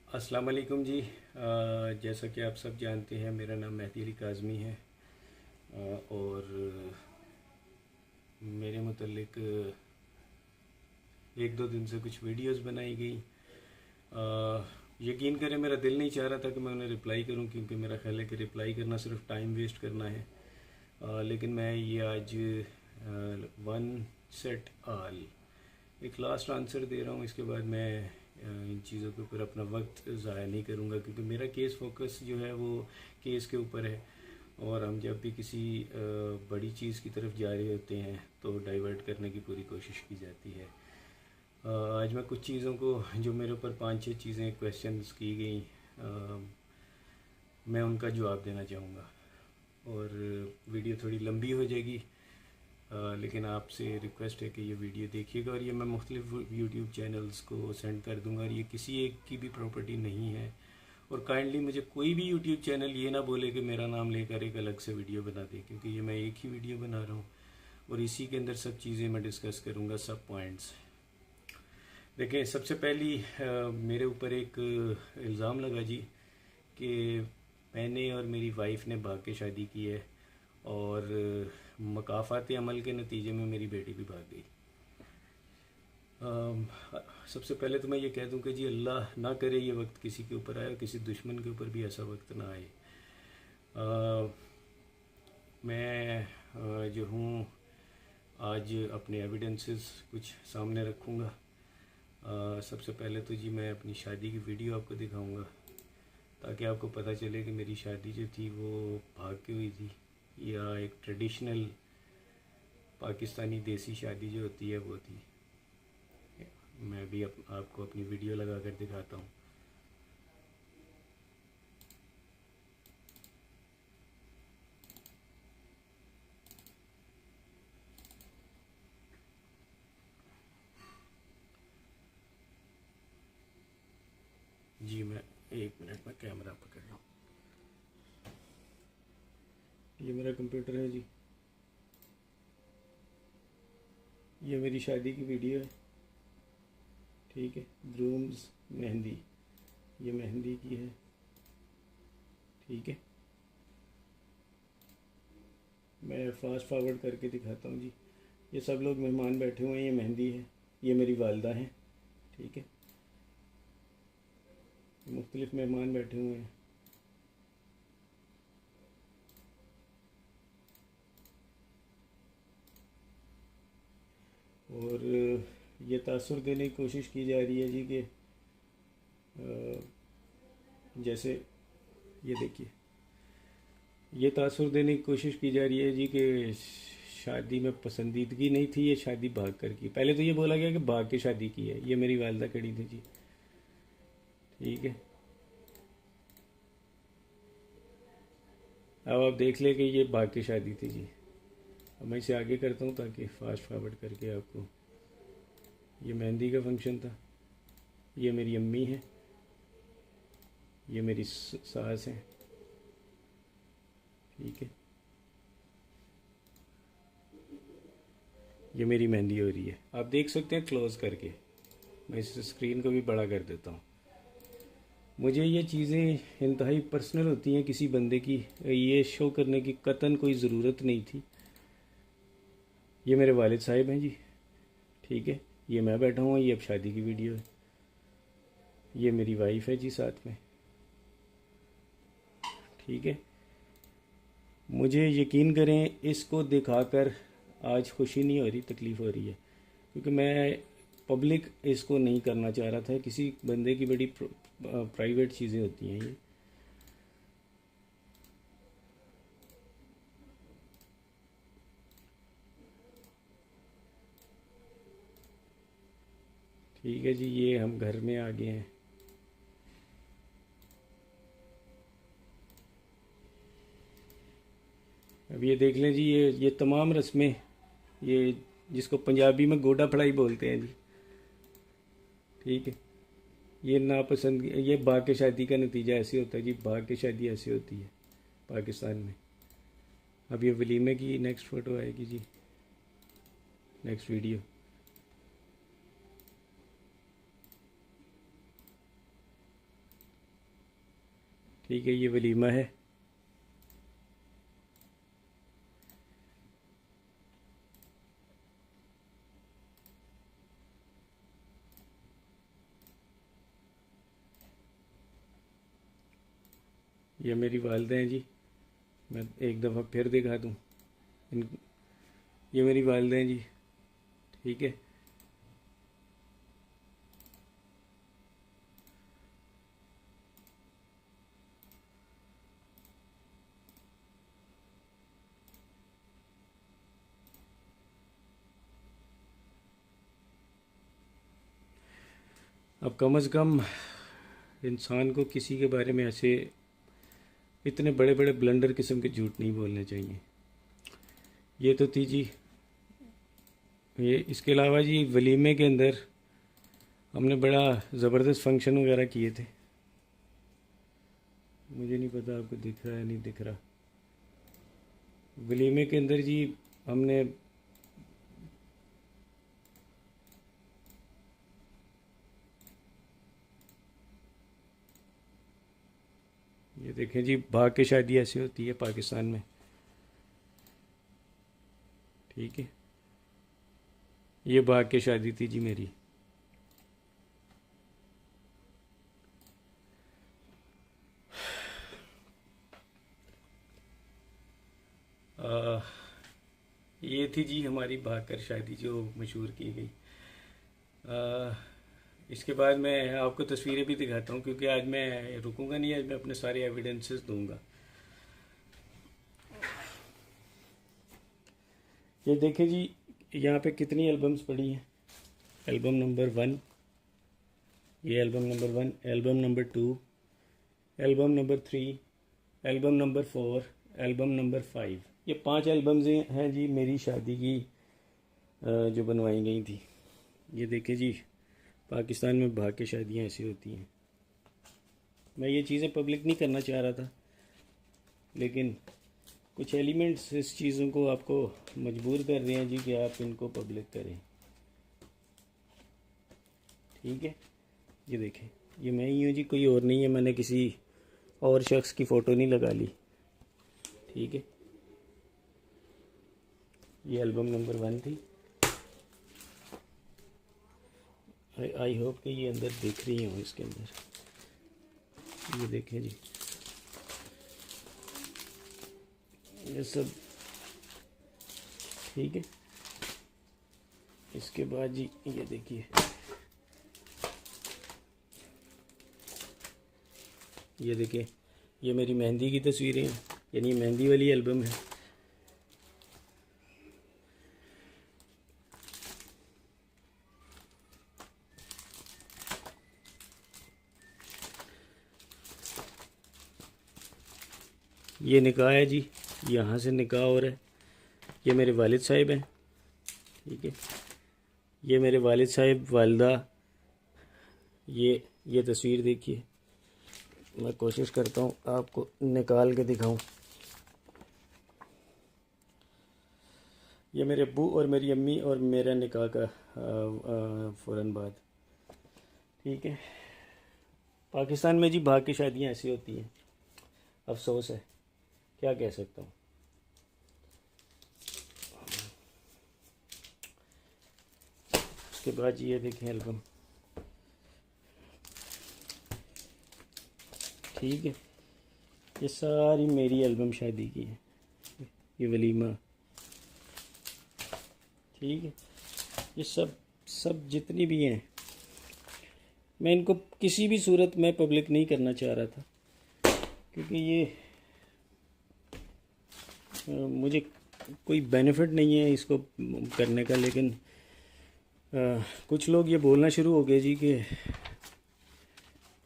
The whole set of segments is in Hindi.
अस्सलाम वालेकुम जी। जैसा कि आप सब जानते हैं, मेरा नाम मेहदी अली काज़मी है। और मेरे मुतल्लिक एक दो दिन से कुछ वीडियोस बनाई गई। यकीन करें, मेरा दिल नहीं चाह रहा था कि मैं उन्हें रिप्लाई करूं, क्योंकि मेरा ख्याल है कि रिप्लाई करना सिर्फ टाइम वेस्ट करना है। लेकिन मैं ये आज वन सेट आल एक लास्ट आंसर दे रहा हूँ। इसके बाद मैं इन चीज़ों के ऊपर अपना वक्त ज़ाया नहीं करूँगा, क्योंकि मेरा केस फोकस जो है वो केस के ऊपर है। और हम जब भी किसी बड़ी चीज़ की तरफ जा रहे होते हैं तो डाइवर्ट करने की पूरी कोशिश की जाती है। आज मैं कुछ चीज़ों को, जो मेरे ऊपर पांच छह चीज़ें क्वेश्चंस की गई, मैं उनका जवाब देना चाहूँगा। और वीडियो थोड़ी लंबी हो जाएगी, लेकिन आपसे रिक्वेस्ट है कि ये वीडियो देखिएगा। और ये मैं मुख्तलिफ यूट्यूब चैनल्स को सेंड कर दूंगा, और ये किसी एक की भी प्रॉपर्टी नहीं है। और काइंडली मुझे कोई भी यूट्यूब चैनल ये ना बोले कि मेरा नाम लेकर एक अलग से वीडियो बना दे, क्योंकि ये मैं एक ही वीडियो बना रहा हूँ और इसी के अंदर सब चीज़ें मैं डिस्कस करूँगा, सब पॉइंट्स। देखें, सबसे पहली मेरे ऊपर एक इल्ज़ाम लगा जी कि मैंने और मेरी वाइफ ने भाग के शादी की है, और मकाफ़ात अमल के नतीजे में मेरी बेटी भी भाग गई। सबसे पहले तो मैं ये कह दूं कि जी अल्लाह ना करे ये वक्त किसी के ऊपर आए, और किसी दुश्मन के ऊपर भी ऐसा वक्त ना आए। मैं जो हूँ आज अपने एविडेंसेस कुछ सामने रखूँगा। सबसे पहले तो जी मैं अपनी शादी की वीडियो आपको दिखाऊंगा, ताकि आपको पता चले कि मेरी शादी जो थी वो भाग के हुई थी या एक ट्रेडिशनल पाकिस्तानी देसी शादी जो होती है वो थी। मैं भी आपको अपनी वीडियो लगा कर दिखाता हूँ। जी मैं एक मिनट में कैमरा पकड़ रहा हूँ। ये मेरा कंप्यूटर है जी, ये मेरी शादी की वीडियो है, ठीक है। ग्रूम्स मेहंदी, ये मेहंदी की है, ठीक है। मैं फास्ट फॉरवर्ड करके दिखाता हूँ जी। ये सब लोग मेहमान बैठे हुए हैं, ये मेहंदी है, ये मेरी वालदा हैं, ठीक है। मुख्तलिफ मेहमान बैठे हुए हैं। और ये तासुर देने की कोशिश की जा रही है जी कि जैसे ये देखिए, ये तासुर देने की कोशिश की जा रही है जी कि शादी में पसंदीदगी नहीं थी, ये शादी भाग कर की। पहले तो ये बोला गया कि भाग के शादी की है। ये मेरी वालदा खड़ी थी जी, ठीक है। अब आप देख ले कि ये भाग के शादी थी जी। अब मैं इसे आगे करता हूँ ताकि फास्ट फॉरवर्ड करके आपको। ये मेहंदी का फंक्शन था, ये मेरी अम्मी है, ये मेरी सास है, ठीक है। ये मेरी मेहंदी हो रही है, आप देख सकते हैं क्लोज करके। मैं इस स्क्रीन को भी बड़ा कर देता हूँ। मुझे ये चीज़ें इंतहाई पर्सनल होती हैं किसी बंदे की, ये शो करने की कतन कोई ज़रूरत नहीं थी। ये मेरे वालिद साहिब हैं जी, ठीक है। ये मैं बैठा हूँ, ये अब शादी की वीडियो है। ये मेरी वाइफ है जी साथ में, ठीक है। मुझे यकीन करें, इसको दिखाकर आज खुशी नहीं हो रही, तकलीफ़ हो रही है, क्योंकि मैं पब्लिक इसको नहीं करना चाह रहा था। किसी बंदे की बड़ी प्राइवेट चीज़ें होती हैं ये। ठीक है जी, ये हम घर में आ गए हैं। अब ये देख लें जी, ये तमाम रस्में, ये जिसको पंजाबी में गोडा फड़ाई बोलते हैं जी, ठीक है। ये नापसंद, ये भाग के शादी का नतीजा ऐसे होता है जी। भाग के शादी ऐसे होती है पाकिस्तान में। अब ये वलीमे की नेक्स्ट फ़ोटो आएगी जी, नेक्स्ट वीडियो। ठीक है, ये वलीमा है। ये मेरी वालदा हैं जी, मैं एक दफ़ा फिर दिखा दूँ इन, ये मेरी वालदा हैं जी। ठीक है, अब कम अज़ कम इंसान को किसी के बारे में ऐसे इतने बड़े बड़े ब्लंडर किस्म के झूठ नहीं बोलने चाहिए। ये तो थी जी, ये इसके अलावा जी वलीमे के अंदर हमने बड़ा ज़बरदस्त फंक्शन वगैरह किए थे। मुझे नहीं पता आपको दिख रहा है नहीं दिख रहा। वलीमे के अंदर जी हमने ये देखें जी, भाग के शादी ऐसी होती है पाकिस्तान में। ठीक है, ये भाग के शादी थी जी मेरी। ये थी जी हमारी भाग कर शादी जो मशहूर की गई। इसके बाद मैं आपको तस्वीरें भी दिखाता हूँ, क्योंकि आज मैं रुकूंगा नहीं, आज मैं अपने सारे एविडेंसेस दूंगा। ये देखें जी, यहाँ पे कितनी एल्बम्स पड़ी हैं। एल्बम नंबर 1, ये album number 1, album number 2, album number 3, album number 4, album number 5। ये 5 एल्बम्स हैं जी मेरी शादी की जो बनवाई गई थी। ये देखें जी, पाकिस्तान में भाग के शादियाँ ऐसी होती हैं। मैं ये चीज़ें पब्लिक नहीं करना चाह रहा था, लेकिन कुछ एलिमेंट्स इस चीज़ों को आपको मजबूर कर रहे हैं जी कि आप इनको पब्लिक करें। ठीक है, ये देखें, ये मैं ही हूँ जी, कोई और नहीं है। मैंने किसी और शख्स की फ़ोटो नहीं लगा ली। ठीक है, ये एल्बम नंबर 1 थी। आई होप कि ये अंदर देख रही हूँ। इसके अंदर ये देखें जी, ये सब ठीक है। इसके बाद जी ये देखिए, ये देखिए, ये मेरी मेहंदी की तस्वीरें हैं, यानी मेहंदी वाली एल्बम है। ये निकाह है जी, यहाँ से निकाह हो रहा है। ये मेरे वालिद साहिब हैं। ठीक है, ये मेरे वालिद साहिब, वालदा। ये तस्वीर देखिए, मैं कोशिश करता हूँ आपको निकाल के दिखाऊं। ये मेरे अब्बू और मेरी अम्मी और मेरा निकाह का फ़ौरन बाद। ठीक है, पाकिस्तान में जी भाग की शादियाँ ऐसी होती हैं, अफसोस है, क्या कह सकता हूँ। उसके बाद जी ये देखें एल्बम। ठीक है, ये सारी मेरी एल्बम शादी की है, ये वलीमा। ठीक है, ये सब जितनी भी हैं, मैं इनको किसी भी सूरत में पब्लिक नहीं करना चाह रहा था, क्योंकि ये मुझे कोई बेनिफिट नहीं है इसको करने का। लेकिन कुछ लोग ये बोलना शुरू हो गए जी कि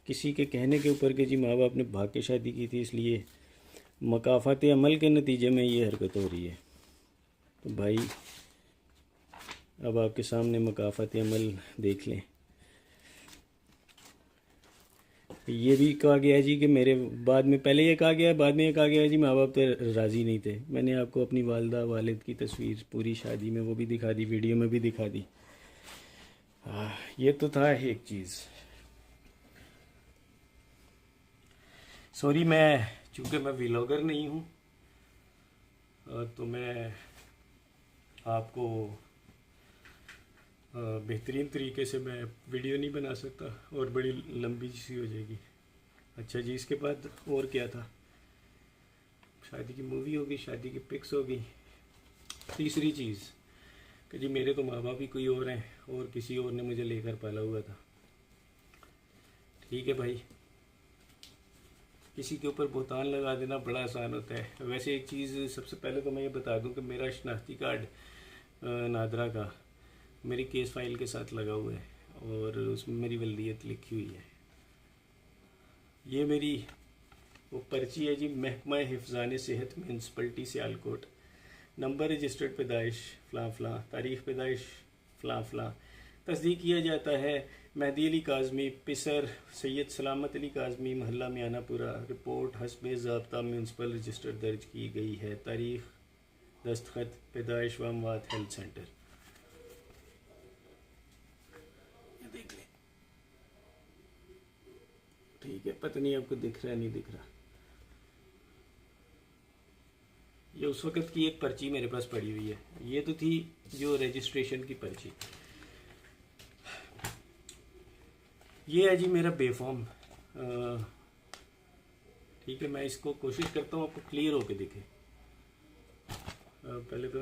किसी के कहने के ऊपर कि जी माँ बाप ने भाग के शादी की थी, इसलिए मकाफ़ात अमल के नतीजे में ये हरकत हो रही है। तो भाई, अब आपके सामने मकाफ़ात अमल देख लें। ये भी कहा गया जी कि मेरे बाद में, पहले ये कहा गया, बाद में ये कहा गया जी माँ बाप तो राज़ी नहीं थे। मैंने आपको अपनी वालदा वालिद की तस्वीर पूरी शादी में वो भी दिखा दी, वीडियो में भी दिखा दी। ये तो था एक चीज़। सॉरी, चूँकि मैं व्लॉगर नहीं हूँ तो मैं आपको बेहतरीन तरीके से मैं वीडियो नहीं बना सकता और बड़ी लंबी सी हो जाएगी। अच्छा जी, इसके बाद और क्या था? शादी की मूवी होगी, शादी की पिक्स होगी। तीसरी चीज़ कि जी मेरे तो माँ बाप ही कोई और हैं और किसी और ने मुझे लेकर पाला हुआ था। ठीक है भाई, किसी के ऊपर बोतान लगा देना बड़ा आसान होता है। वैसे एक चीज़ सबसे पहले तो मैं ये बता दूं कि मेरा शनाख्ती कार्ड नादरा का मेरी केस फाइल के साथ लगा हुआ है और उसमें मेरी वल्दियत लिखी हुई है। ये मेरी वो पर्ची है जी, महकमा हिफ्ज़ान सेहत म्यूनसिपलिटी सियालकोट, नंबर रजिस्टर्ड पैदाइश फ़लाँ फ़लाँ, तारीख़ पैदाइश फ़लाँ फ़लाँ, तस्दीक किया जाता है मेहदी अली काज़मी, पिसर सैयद सलामत अली काज़मी, महल्ला मियानापुरा। रिपोर्ट हस्बे ज़ाब्ता म्यूनसिपल रजिस्टर दर्ज की गई है। तारीख़, दस्तखत, पैदाइश व अमवात हेल्थ सेंटर। ये देख लें, ठीक है। पता नहीं आपको दिख रहा है, नहीं दिख रहा। ये उस वक़्त की एक पर्ची मेरे पास पड़ी हुई है। ये तो थी जो रजिस्ट्रेशन की पर्ची। ये है जी मेरा बेफॉर्म। ठीक है, मैं इसको कोशिश करता हूँ आपको क्लियर होके दिखे। पहले तो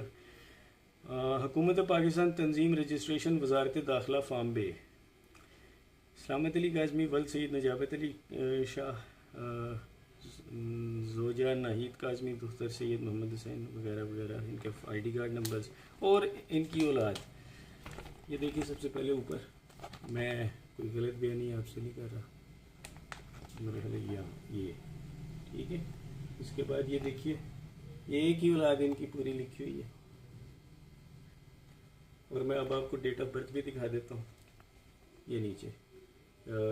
हुकूमत पाकिस्तान तंजीम रजिस्ट्रेशन वजारत दाखिला फार्म बे, सलामत अली काज़मी, वल्द सैयद नजाबत अली शाह, जोजा नाहिद काज़मी, दुख्तर सैयद मोहम्मद हुसैन वगैरह वगैरह, इनके ID कार्ड नंबर्स और इनकी औलाद। ये देखिए सबसे पहले ऊपर, मैं कोई गलत बयानी आपसे नहीं कर रहा, मेरे ख्याल ये ठीक है। इसके बाद ये देखिए, ये एक ही औलाद इनकी पूरी लिखी हुई है और मैं अब आपको डेट ऑफ बर्थ भी दिखा देता हूँ। ये नीचे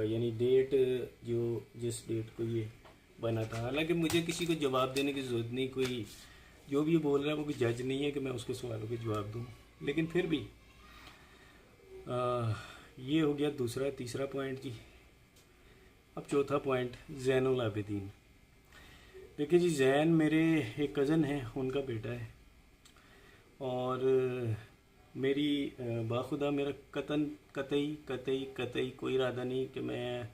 यानी डेट जो जिस डेट को ये बना था। हालांकि मुझे किसी को जवाब देने की ज़रूरत नहीं, कोई जो भी बोल रहा है वो कोई जज नहीं है कि मैं उसके सवालों के जवाब दूँ, लेकिन फिर भी ये हो गया दूसरा। तीसरा पॉइंट जी, अब चौथा पॉइंट, ज़ैनुल आबिदीन। देखिए जी, जैन मेरे एक कज़न है, उनका बेटा है और मेरी बाखुदा मेरा कतई कोई इरादा नहीं कि मैं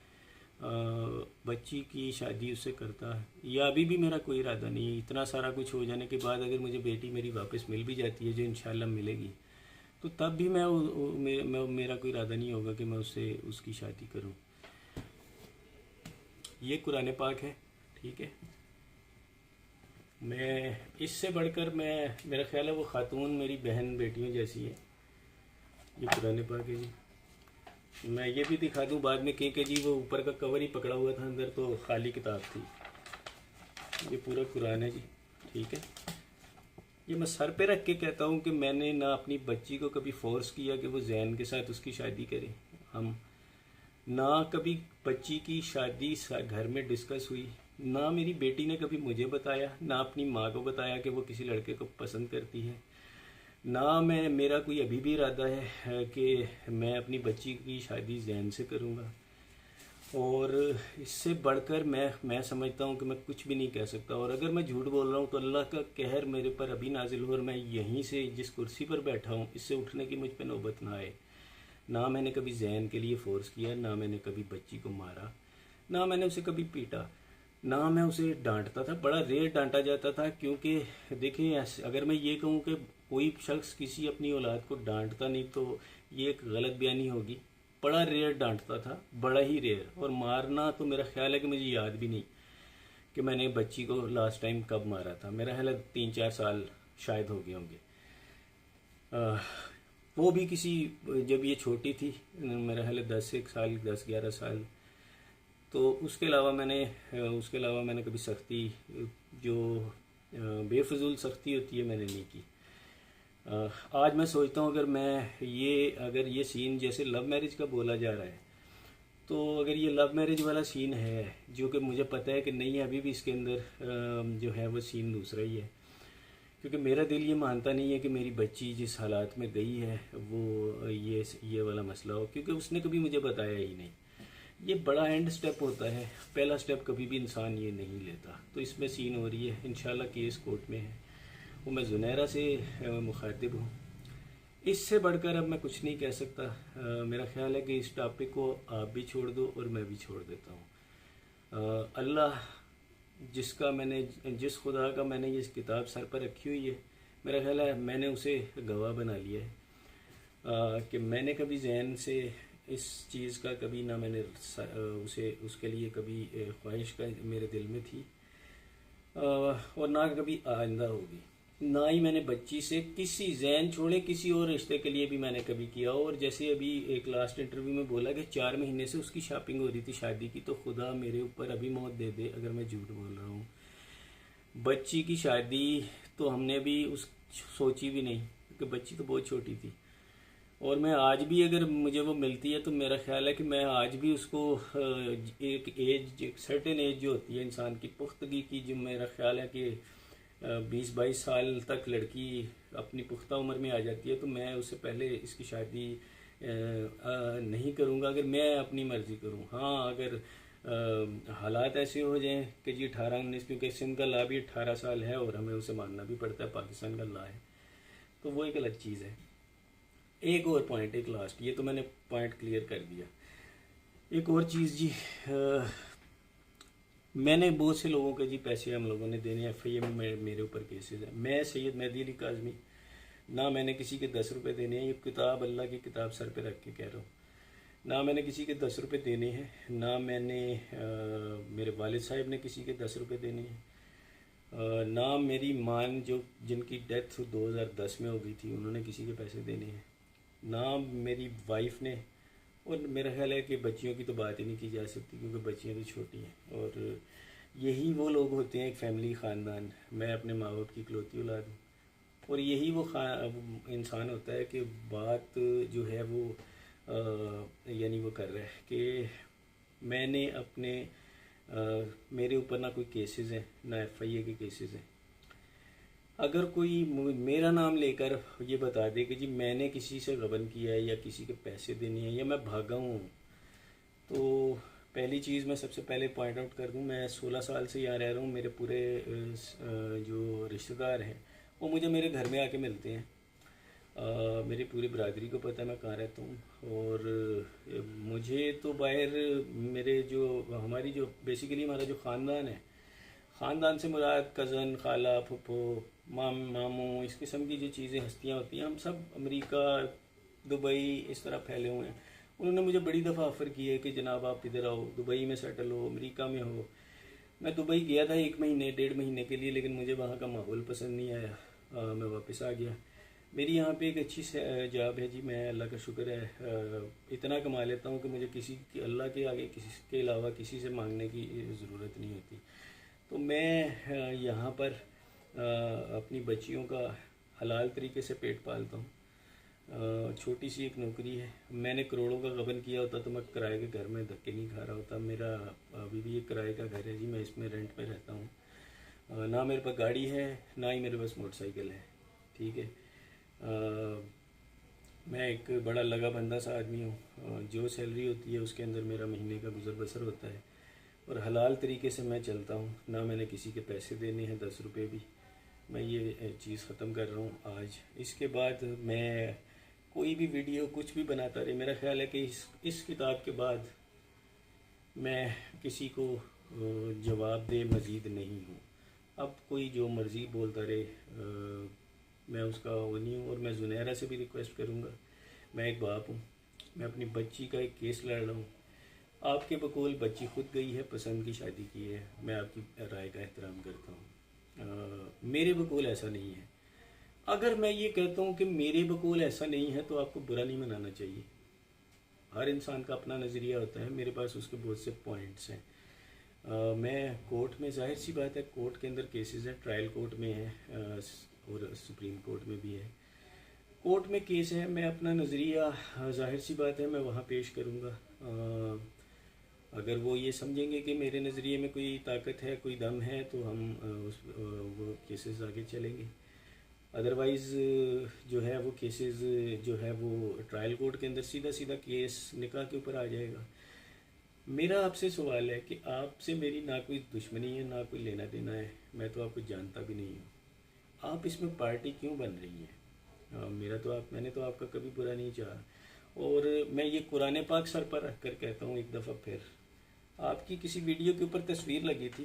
बच्ची की शादी उससे करता, या अभी भी मेरा कोई इरादा नहीं है। इतना सारा कुछ हो जाने के बाद अगर मुझे बेटी मेरी वापस मिल भी जाती है, जो इंशाल्लाह मिलेगी, तो तब भी मेरा कोई इरादा नहीं होगा कि मैं उससे उसकी शादी करूं। ये कुरान पाक है, ठीक है। मैं इससे बढ़कर मेरा ख्याल है वो खातून मेरी बहन बेटियों जैसी है। ये कुरान पाक है जी। मैं ये भी दिखा दूं बाद में कि जी वो ऊपर का कवर ही पकड़ा हुआ था, अंदर तो खाली किताब थी। ये पूरा कुरान है जी, ठीक है। ये मैं सर पे रख के कहता हूँ कि मैंने ना अपनी बच्ची को कभी फोर्स किया कि वो जैन के साथ उसकी शादी करे। हम ना कभी बच्ची की शादी घर में डिस्कस हुई, ना मेरी बेटी ने कभी मुझे बताया, ना अपनी माँ को बताया कि वो किसी लड़के को पसंद करती है, ना मेरा कोई अभी भी इरादा है कि मैं अपनी बच्ची की शादी जैन से करूँगा। और इससे बढ़कर मैं समझता हूँ कि मैं कुछ भी नहीं कह सकता। और अगर मैं झूठ बोल रहा हूँ तो अल्लाह का कहर मेरे पर अभी नाजिल हो और मैं यहीं से जिस कुर्सी पर बैठा हूँ इससे उठने की मुझ पर नौबत ना आए। ना मैंने कभी जैन के लिए फ़ोर्स किया, ना मैंने कभी बच्ची को मारा, ना मैंने उसे कभी पीटा, ना मैं उसे डांटता था। बड़ा रेयर डांटा जाता था, क्योंकि देखिए अगर मैं ये कहूँ कि कोई शख्स किसी अपनी औलाद को डांटता नहीं तो ये एक गलत बयानी होगी। बड़ा रेयर डांटता था, बड़ा ही रेयर। और मारना तो मेरा ख्याल है कि मुझे याद भी नहीं कि मैंने बच्ची को लास्ट टाइम कब मारा था। मेरा ख्याल है 3-4 साल शायद हो गए होंगे। वो भी किसी, जब ये छोटी थी, मेरा ख्याल है 10-11 साल। तो उसके अलावा मैंने कभी सख्ती, जो बेफजूल सख्ती होती है, मैंने नहीं की। आज मैं सोचता हूँ अगर ये सीन जैसे लव मैरिज का बोला जा रहा है, तो अगर ये लव मैरिज वाला सीन है, जो कि मुझे पता है कि नहीं है, अभी भी इसके अंदर जो है वो सीन दूसरा ही है। क्योंकि मेरा दिल ये मानता नहीं है कि मेरी बच्ची जिस हालात में गई है वो ये वाला मसला हो, क्योंकि उसने कभी मुझे बताया ही नहीं। ये बड़ा एंड स्टेप होता है, पहला स्टेप कभी भी इंसान ये नहीं लेता। तो इसमें सीन हो रही है, इंशाल्लाह केस कोर्ट में है, वो मैं जुनैरा से मुखातिब हूँ। इससे बढ़कर अब मैं कुछ नहीं कह सकता। मेरा ख्याल है कि इस टॉपिक को आप भी छोड़ दो और मैं भी छोड़ देता हूँ। अल्लाह जिस खुदा का मैंने ये किताब सर पर रखी हुई है, मेरा ख्याल है मैंने उसे गवाह बना लिया है कि मैंने कभी जहन से इस चीज़ का कभी ना मैंने उसके लिए कभी ख्वाहिश का मेरे दिल में थी और ना कभी आइंदा होगी। ना ही मैंने बच्ची से किसी जहन छोड़े किसी और रिश्ते के लिए भी मैंने कभी किया। और जैसे अभी एक लास्ट इंटरव्यू में बोला कि 4 महीने से उसकी शॉपिंग हो रही थी शादी की, तो खुदा मेरे ऊपर अभी मौत दे दे अगर मैं झूठ बोल रहा हूँ। बच्ची की शादी तो हमने भी सोची भी नहीं, क्योंकि बच्ची तो बहुत छोटी थी। और मैं आज भी अगर मुझे वो मिलती है तो मेरा ख्याल है कि मैं आज भी उसको एक सर्टेन एज जो होती है इंसान की पुख्तगी की, जो मेरा ख्याल है कि 20-22 साल तक लड़की अपनी पुख्ता उम्र में आ जाती है, तो मैं उससे पहले इसकी शादी नहीं करूँगा अगर मैं अपनी मर्ज़ी करूँ। हाँ, अगर हालात ऐसे हो जाएं कि जी 18-19, क्योंकि सिंध का ला भी 18 साल है और हमें उसे मानना भी पड़ता है, पाकिस्तान का ला है, तो वो एक अलग चीज़ है। एक और पॉइंट, एक लास्ट, ये तो मैंने पॉइंट क्लियर कर दिया। एक और चीज़ जी, मैंने बहुत से लोगों के जी पैसे हम लोगों ने देने, FIA में मेरे ऊपर केसेस हैं। मैं सैयद मेहदी अली काज़मी, ना मैंने किसी के 10 रुपये देने हैं, ये किताब अल्लाह की किताब सर पे रख के कह रहा हूँ, ना मैंने किसी के 10 रुपये देने हैं, ना मैंने मेरे वालिद साहब ने किसी के 10 रुपये देने हैं, ना मेरी माँ जो जिनकी डेथ 2010 में हो गई थी उन्होंने किसी के पैसे देने हैं, ना मेरी वाइफ ने। और मेरा ख्याल है कि बच्चियों की तो बात ही नहीं की जा सकती, क्योंकि बच्चियाँ तो छोटी हैं। और यही वो लोग होते हैं, एक फैमिली, ख़ानदान। मैं अपने माँ बाप की इकलौती औलाद हूँ, और यही वो इंसान होता है कि बात जो है वो यानी वो कर रहा है कि मैंने अपने मेरे ऊपर ना कोई केसेस हैं, ना FIA के केसेस हैं। अगर कोई मेरा नाम लेकर ये बता दे कि जी मैंने किसी से गबन किया है या किसी के पैसे देने हैं या मैं भागा हूँ, तो पहली चीज़ मैं सबसे पहले पॉइंट आउट कर दूँ, मैं 16 साल से यहाँ रह रहा हूँ। मेरे पूरे जो रिश्तेदार हैं वो मुझे मेरे घर में आके मिलते हैं। मेरी पूरी बरादरी को पता है मैं कहाँ रहता हूँ। और मुझे तो बाहर मेरे जो हमारी जो बेसिकली हमारा जो ख़ानदान है, ख़ानदान से मुराद कज़न, खाला, फुप्पो, मामू, इस किस्म की जो चीज़ें हस्तियाँ होती हैं, हम सब अमेरिका, दुबई इस तरह फैले हुए हैं। उन्होंने मुझे बड़ी दफ़ा ऑफ़र की है कि जनाब आप इधर आओ, दुबई में सेटल हो, अमेरिका में हो। मैं दुबई गया था 1 महीने 1.5 महीने के लिए, लेकिन मुझे वहाँ का माहौल पसंद नहीं आया, मैं वापस आ गया। मेरी यहाँ पे एक अच्छी जॉब है जी, मैं अल्लाह का शुक्र है इतना कमा लेता हूँ कि मुझे अल्लाह के आगे किसी के अलावा किसी से मांगने की ज़रूरत नहीं होती। तो मैं यहाँ पर अपनी बच्चियों का हलाल तरीके से पेट पालता हूँ। छोटी सी एक नौकरी है। मैंने करोड़ों का गबन किया होता तो मैं किराए के घर में धक्के नहीं खा रहा होता। मेरा अभी भी एक किराए का घर है जी, मैं इसमें रेंट पे रहता हूँ। ना मेरे पास गाड़ी है, ना ही मेरे पास मोटरसाइकिल है, ठीक है। मैं एक बड़ा लगा बंदा सा आदमी हूँ। जो सैलरी होती है उसके अंदर मेरा महीने का गुजर बसर होता है, और हलाल तरीके से मैं चलता हूँ। ना मैंने किसी के पैसे देने हैं 10 रुपये भी। मैं ये चीज़ ख़त्म कर रहा हूँ आज। इसके बाद मैं कोई भी वीडियो कुछ भी बनाता रहे, मेरा ख्याल है कि इस किताब के बाद मैं किसी को जवाब दे मज़ीद नहीं हूँ। अब कोई जो मर्ज़ी बोलता रहे, मैं उसका वो नहीं हूँ। और मैं जुनैरा से भी रिक्वेस्ट करूँगा, मैं एक बाप हूँ, मैं अपनी बच्ची का एक केस लड़ रहा हूँ। आपके बकौल बच्ची खुद गई है, पसंद की शादी की है, मैं आपकी राय का एहतराम करता हूँ। मेरे बकौल ऐसा नहीं है। अगर मैं ये कहता हूँ कि मेरे बकौल ऐसा नहीं है तो आपको बुरा नहीं मनाना चाहिए। हर इंसान का अपना नज़रिया होता है, मेरे पास उसके बहुत से पॉइंट्स हैं। मैं कोर्ट में, जाहिर सी बात है, कोर्ट के अंदर केसेस हैं, ट्रायल कोर्ट में है और सुप्रीम कोर्ट में भी है। कोर्ट में केस है, मैं अपना नज़रिया, जाहिर सी बात है, मैं वहाँ पेश करूँगा। अगर वो ये समझेंगे कि मेरे नज़रिए में कोई ताकत है, कोई दम है, तो हम वो केसेस आगे चलेंगे। अदरवाइज़ जो है वो केसेस जो है वो ट्रायल कोर्ट के अंदर सीधा सीधा केस निकाह के ऊपर आ जाएगा। मेरा आपसे सवाल है कि आपसे मेरी ना कोई दुश्मनी है ना कोई लेना देना है, मैं तो आपको जानता भी नहीं हूँ। आप इसमें पार्टी क्यों बन रही है? मैंने तो आपका कभी बुरा नहीं चाहा। और मैं ये कुरान पाक सर पर रख कर कहता हूँ एक दफ़ा फिर, आपकी किसी वीडियो के ऊपर तस्वीर लगी थी,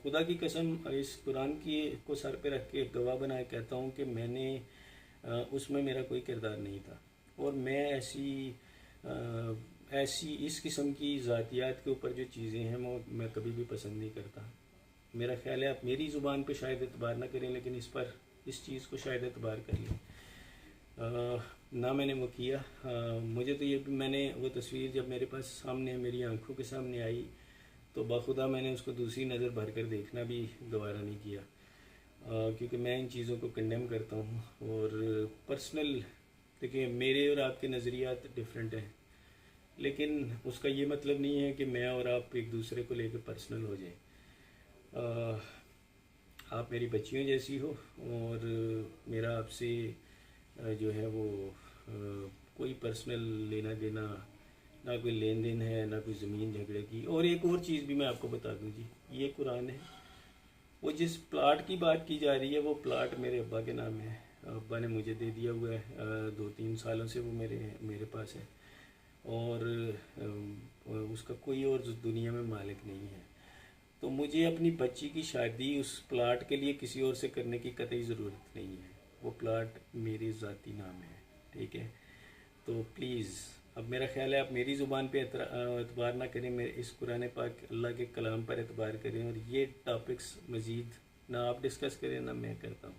खुदा की कसम इस कुरान की को सर पे रख के गवाह बनाए कहता हूँ कि मैंने उसमें मेरा कोई किरदार नहीं था। और मैं ऐसी इस किस्म की ज़ातियात के ऊपर जो चीज़ें हैं वो मैं कभी भी पसंद नहीं करता। मेरा ख्याल है आप मेरी ज़ुबान पे शायद एतबार ना करें, लेकिन इस चीज़ को शायद एतबार कर लें। ना मैंने वो किया। मुझे तो ये मैंने वो तस्वीर जब मेरे पास सामने मेरी आंखों के सामने आई तो बाखुदा मैंने उसको दूसरी नज़र भर कर देखना भी गवारा नहीं किया, क्योंकि मैं इन चीज़ों को कंडेम करता हूँ। और पर्सनल, देखिए मेरे और आपके नज़रियात डिफरेंट हैं, लेकिन उसका ये मतलब नहीं है कि मैं और आप एक दूसरे को लेकर पर्सनल हो जाए। आप मेरी बच्चियों जैसी हो और मेरा आपसे जो है वो कोई पर्सनल लेना देना, ना कोई लेन देन है, ना कोई ज़मीन झगड़े की। और एक और चीज़ भी मैं आपको बता दूं जी, ये कुरान है, वो जिस प्लाट की बात की जा रही है वो प्लाट मेरे अब्बा के नाम है। अब्बा ने मुझे दे दिया हुआ है, 2-3 सालों से वो मेरे पास है। और उसका कोई और दुनिया में मालिक नहीं है। तो मुझे अपनी बच्ची की शादी उस प्लाट के लिए किसी और से करने की कतई ज़रूरत नहीं है। वो प्लाट मेरे ज़ाती नाम है, ठीक है? तो प्लीज़, अब मेरा ख्याल है आप मेरी ज़ुबान पे एतबार ना करें, मेरे इस कुरान पाक अल्लाह के कलाम पर एतबार करें। और ये टॉपिक्स मज़ीद ना आप डिस्कस करें ना मैं करता हूँ,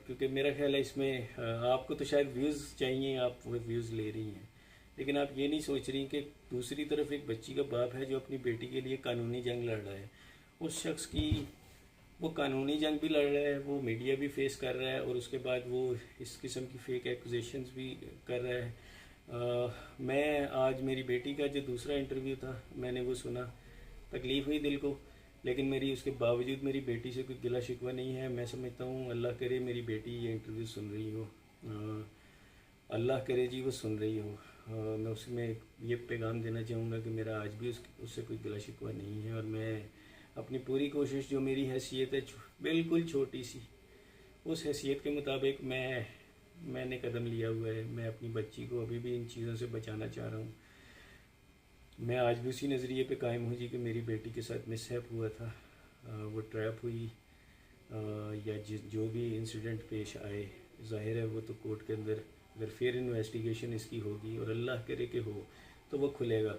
क्योंकि मेरा ख्याल है इसमें आपको तो शायद व्यूज़ चाहिए, आप वो व्यूज़ ले रही हैं, लेकिन आप ये नहीं सोच रही कि दूसरी तरफ एक बच्ची का बाप है जो अपनी बेटी के लिए कानूनी जंग लड़ रहा है। उस शख्स की वो कानूनी जंग भी लड़ रहा है, वो मीडिया भी फेस कर रहा है, और उसके बाद वो इस किस्म की फेक एक्यूजेशंस भी कर रहा है। मैं आज मेरी बेटी का जो दूसरा इंटरव्यू था मैंने वो सुना, तकलीफ़ हुई दिल को, लेकिन मेरी उसके बावजूद मेरी बेटी से कोई गिला शिकवा नहीं है। मैं समझता हूँ अल्लाह करे मेरी बेटी ये इंटरव्यू सुन रही हो, अल्लाह करे जी वो सुन रही हो। मैं उसमें ये पैगाम देना चाहूँगा कि मेरा आज भी उससे कोई गिला शिकवा नहीं है, और मैं अपनी पूरी कोशिश, जो मेरी हैसियत है बिल्कुल छोटी सी, उस हैसियत के मुताबिक मैंने कदम लिया हुआ है। मैं अपनी बच्ची को अभी भी इन चीज़ों से बचाना चाह रहा हूँ। मैं आज भी उसी नज़रिए पे कायम हूँ जी कि मेरी बेटी के साथ मिसहैप हुआ था, वो ट्रैप हुई, या जो भी इंसिडेंट पेश आए, ज़ाहिर है वो तो कोर्ट के अंदर अगर फिर इन्वेस्टिगेशन इसकी होगी, और अल्लाह करे कि हो, तो वो खुलेगा,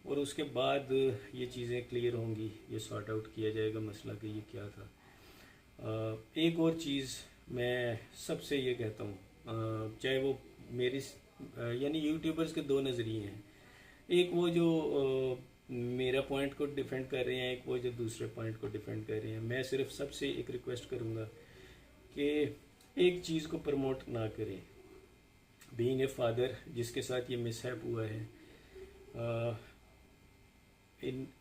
और उसके बाद ये चीज़ें क्लियर होंगी, ये सॉर्ट आउट किया जाएगा मसला कि ये क्या था। एक और चीज़ मैं सबसे ये कहता हूँ, चाहे वो मेरी यानी यूट्यूबर्स के दो नज़रिए हैं, एक वो जो मेरा पॉइंट को डिफेंड कर रहे हैं, एक वो जो दूसरे पॉइंट को डिफेंड कर रहे हैं। मैं सिर्फ सबसे एक रिक्वेस्ट करूँगा कि एक चीज़ को प्रमोट ना करें। बीइंग ए फादर जिसके साथ ये मिसहैप हुआ है,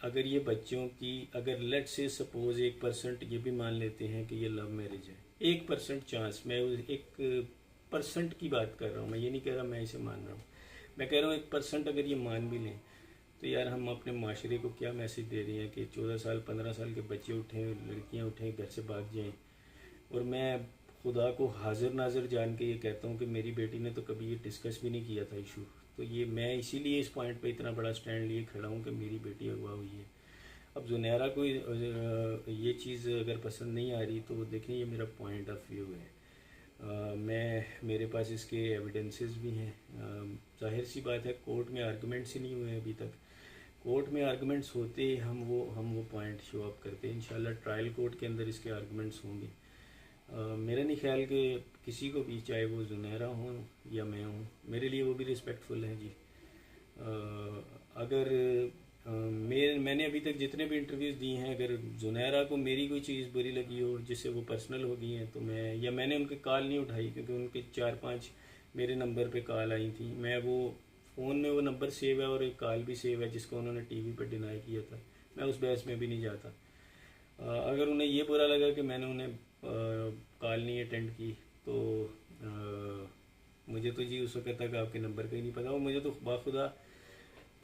अगर ये बच्चों की, अगर लेट से सपोज 1% ये भी मान लेते हैं कि ये लव मैरिज है, 1% चांस, मैं 1% की बात कर रहा हूँ, मैं ये नहीं कह रहा मैं इसे मान रहा हूँ, मैं कह रहा हूँ 1% अगर ये मान भी लें, तो यार हम अपने माशरे को क्या मैसेज दे रहे हैं कि 14 साल 15 साल के बच्चे उठें, लड़कियाँ उठें, घर से भाग जाएँ। और मैं खुदा को हाजिर नाजिर जान के ये कहता हूँ कि मेरी बेटी ने तो कभी ये डिस्कस भी नहीं किया था इशू। तो ये मैं इसीलिए इस पॉइंट पे इतना बड़ा स्टैंड लिए खड़ा हूँ कि मेरी बेटी अगवा हुई है। अब जुनैरा को ये चीज़ अगर पसंद नहीं आ रही तो देखें, ये मेरा पॉइंट ऑफ व्यू है। मेरे पास इसके एविडेंसेस भी हैं। जाहिर सी बात है कोर्ट में आर्गूमेंट्स ही नहीं हुए अभी तक। कोर्ट में आर्गूमेंट्स होते हम वो पॉइंट शो अप करते हैं। इंशाल्लाह ट्रायल कोर्ट के अंदर इसके आर्गूमेंट्स होंगे। मेरा नहीं ख्याल कि किसी को भी, चाहे वो जुनैरा हो या मैं हूँ, मेरे लिए वो भी रिस्पेक्टफुल है जी। अगर मैंने अभी तक जितने भी इंटरव्यूज़ दिए हैं, अगर जुनैरा को मेरी कोई चीज़ बुरी लगी हो जिससे वो पर्सनल हो गई हैं, तो मैंने उनके कॉल नहीं उठाई, क्योंकि उनके 4-5 मेरे नंबर पे कॉल आई थी। मैं वो फ़ोन में वो नंबर सेव है और एक कॉल भी सेव है जिसको उन्होंने टीवी पर डिनाई किया था। मैं उस बहस में भी नहीं जाता। अगर उन्हें ये बुरा लगा कि मैंने उन्हें कॉल नहीं अटेंड की, तो मुझे तो जी उस वक्त तक आपके नंबर का ही नहीं पता। और मुझे तो बाखुदा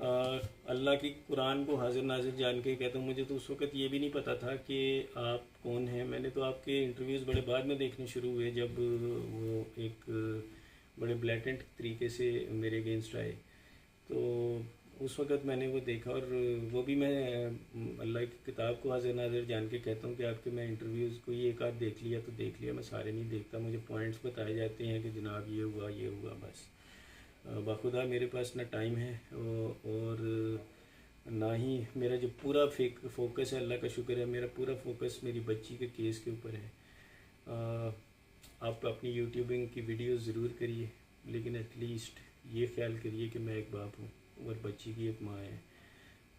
अल्लाह की कुरान को हाजिर नाजिर जान के कहता हूँ। मुझे तो उस वक़्त ये भी नहीं पता था कि आप कौन हैं। मैंने तो आपके इंटरव्यूज़ बड़े बाद में देखने शुरू हुए, जब वो एक बड़े ब्लैटेंट तरीके से मेरे अगेंस्ट आए। तो उस वक़्त मैंने वो देखा, और वो भी मैं अल्लाह की किताब को हाजिर नाजिर जान के कहता हूँ कि आपके मैं इंटरव्यूज़ कोई एक आध देख लिया तो देख लिया, मैं सारे नहीं देखता। मुझे पॉइंट्स बताए जाते हैं कि जनाब ये हुआ बस। बाखुदा मेरे पास ना टाइम है और ना ही मेरा जो पूरा फोकस है, अल्लाह का शुक्र है, मेरा पूरा फोकस मेरी बच्ची के केस के ऊपर है। आप अपनी यूट्यूबिंग की वीडियोस ज़रूर करिए, लेकिन एटलीस्ट ये ख्याल करिए कि मैं एक बाप हूँ और बच्ची की एक माँ है।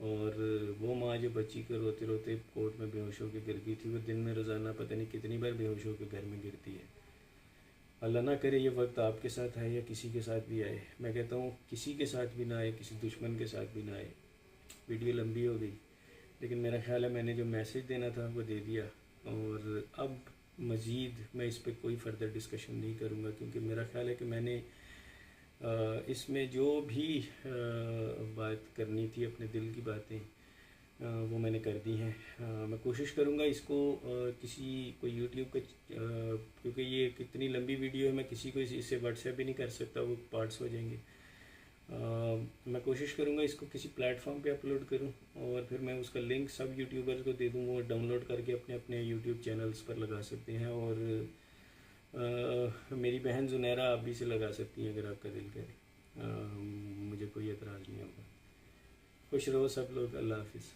और वो माँ जो बच्ची को रोते रोते कोर्ट में बेहोश होकर गिर गई थी, वो दिन में रोज़ाना पता नहीं कितनी बार बेहोश होकर घर में गिरती है। अल्लाह ना करे ये वक्त आपके साथ आए या किसी के साथ भी आए। मैं कहता हूँ किसी के साथ भी ना आए, किसी दुश्मन के साथ भी ना आए। वीडियो लंबी हो गई, लेकिन मेरा ख्याल है मैंने जो मैसेज देना था वो दे दिया। और अब मज़ीद मैं इस पर कोई फर्दर डिस्कशन नहीं करूँगा, क्योंकि मेरा ख्याल है कि मैंने इसमें जो भी बात करनी थी, अपने दिल की बातें, वो मैंने कर दी हैं। मैं कोशिश करूँगा इसको किसी को यूट्यूब का, क्योंकि ये कितनी लंबी वीडियो है, मैं किसी को इससे व्हाट्सएप भी नहीं कर सकता, वो पार्ट्स हो जाएंगे। मैं कोशिश करूँगा इसको किसी प्लेटफॉर्म पे अपलोड करूँ, और फिर मैं उसका लिंक सब यूट्यूबर्स को दे दूँ, वो डाउनलोड करके अपने अपने यूट्यूब चैनल्स पर लगा सकते हैं। और मेरी बहन जुनैरा आप भी से लगा सकती हैं अगर आपका दिल करे। मुझे कोई एतराज़ नहीं होगा। खुश रहो सब लोग। अल्लाह हाफिज़।